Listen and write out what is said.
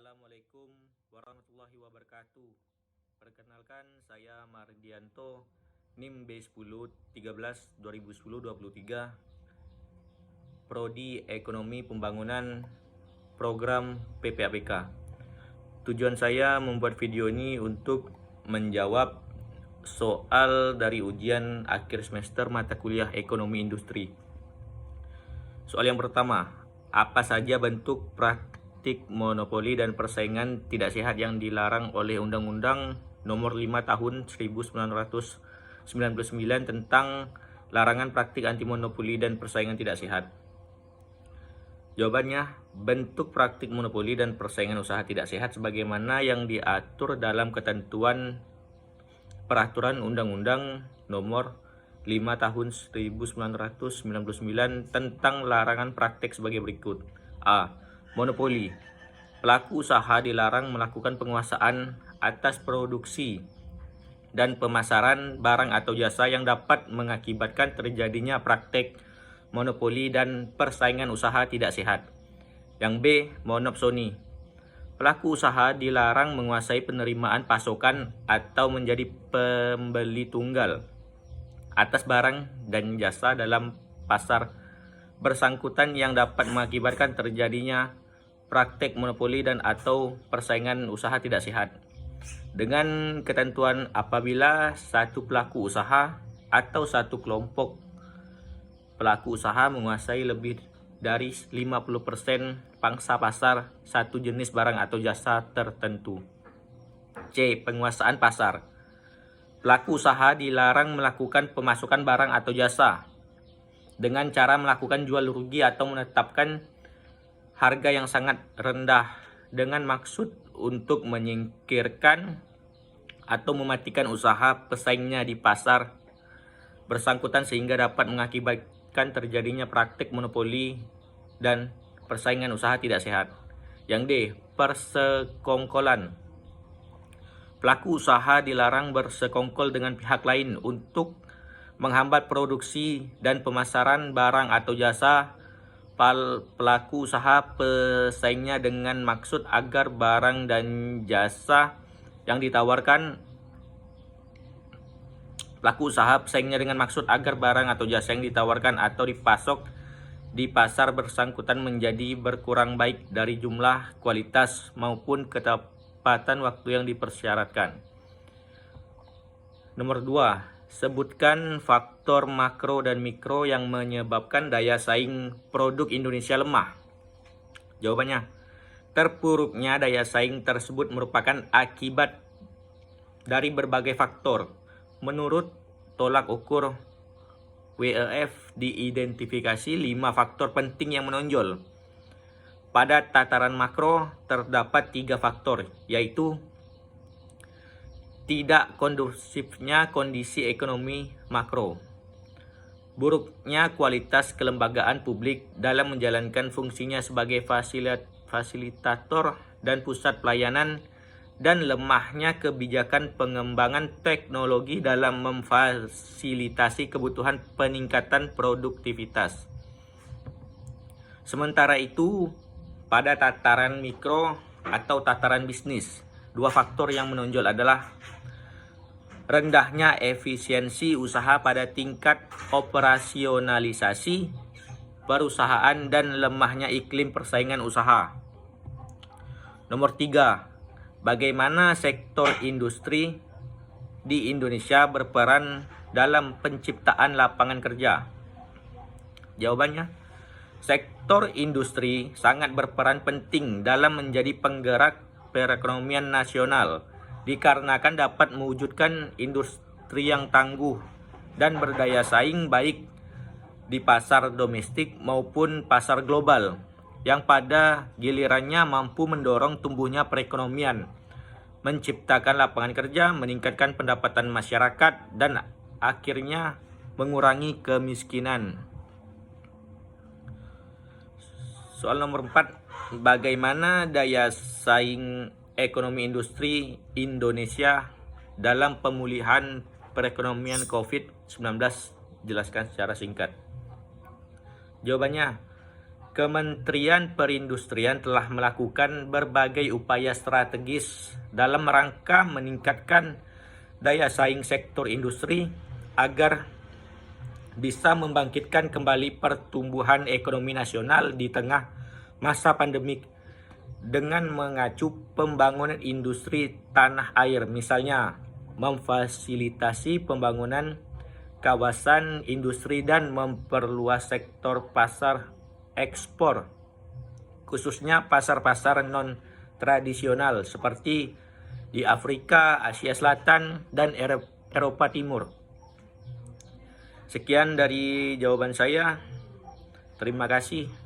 Assalamualaikum warahmatullahi wabarakatuh. Perkenalkan, saya Mardianto, NIM B1013 2010-23, Prodi Ekonomi Pembangunan, Program PPAPK. Tujuan saya membuat video ini untuk menjawab soal dari ujian akhir semester mata kuliah Ekonomi Industri. Soal yang pertama, apa saja bentuk praktik monopoli dan persaingan tidak sehat yang dilarang oleh Undang-Undang Nomor 5 Tahun 1999 tentang larangan praktik anti monopoli dan persaingan tidak sehat? Jawabannya, bentuk praktik monopoli dan persaingan usaha tidak sehat sebagaimana yang diatur dalam ketentuan Peraturan Undang-Undang Nomor 5 Tahun 1999 tentang larangan praktik sebagai berikut. A. Monopoli. Pelaku usaha dilarang melakukan penguasaan atas produksi dan pemasaran barang atau jasa yang dapat mengakibatkan terjadinya praktek monopoli dan persaingan usaha tidak sehat. Yang B. Monopsoni. Pelaku usaha dilarang menguasai penerimaan pasokan atau menjadi pembeli tunggal atas barang dan jasa dalam pasar bersangkutan yang dapat mengakibatkan terjadinya praktek monopoli dan atau persaingan usaha tidak sehat. Dengan ketentuan apabila satu pelaku usaha atau satu kelompok pelaku usaha menguasai lebih dari 50% pangsa pasar satu jenis barang atau jasa tertentu. C. Penguasaan pasar. Pelaku usaha dilarang melakukan pemasukan barang atau jasa dengan cara melakukan jual rugi atau menetapkan harga yang sangat rendah dengan maksud untuk menyingkirkan atau mematikan usaha pesaingnya di pasar bersangkutan sehingga dapat mengakibatkan terjadinya praktik monopoli dan persaingan usaha tidak sehat. Yang D. Persekongkolan. Pelaku usaha dilarang bersekongkol dengan pihak lain untuk menghambat produksi dan pemasaran barang atau jasa pelaku usaha pesaingnya dengan maksud agar barang dan jasa yang ditawarkan atau dipasok di pasar bersangkutan menjadi berkurang baik dari jumlah, kualitas maupun ketepatan waktu yang dipersyaratkan. Nomor 2. Sebutkan faktor makro dan mikro yang menyebabkan daya saing produk Indonesia lemah. Jawabannya, terpuruknya daya saing tersebut merupakan akibat dari berbagai faktor. Menurut tolak ukur WEF diidentifikasi 5 faktor penting yang menonjol. Pada tataran makro terdapat 3 faktor, yaitu tidak kondusifnya kondisi ekonomi makro, buruknya kualitas kelembagaan publik dalam menjalankan fungsinya sebagai fasilitator dan pusat pelayanan, dan lemahnya kebijakan pengembangan teknologi dalam memfasilitasi kebutuhan peningkatan produktivitas. Sementara itu, pada tataran mikro atau tataran bisnis, 2 faktor yang menonjol adalah rendahnya efisiensi usaha pada tingkat operasionalisasi perusahaan dan lemahnya iklim persaingan usaha. Nomor 3. Bagaimana sektor industri di Indonesia berperan dalam penciptaan lapangan kerja? Jawabannya, sektor industri sangat berperan penting dalam menjadi penggerak perekonomian nasional dikarenakan dapat mewujudkan industri yang tangguh dan berdaya saing baik di pasar domestik maupun pasar global, yang pada gilirannya mampu mendorong tumbuhnya perekonomian, menciptakan lapangan kerja, meningkatkan pendapatan masyarakat, dan akhirnya mengurangi kemiskinan. Soal nomor 4, bagaimana daya saing ekonomi industri Indonesia dalam pemulihan perekonomian COVID-19? Jelaskan secara singkat. Jawabannya, Kementerian Perindustrian telah melakukan berbagai upaya strategis dalam rangka meningkatkan daya saing sektor industri agar bisa membangkitkan kembali pertumbuhan ekonomi nasional di tengah masa pandemik dengan mengacu pembangunan industri tanah air, misalnya memfasilitasi pembangunan kawasan industri dan memperluas sektor pasar ekspor, khususnya pasar-pasar non-tradisional seperti di Afrika, Asia Selatan, dan Eropa Timur. Sekian dari jawaban saya. Terima kasih.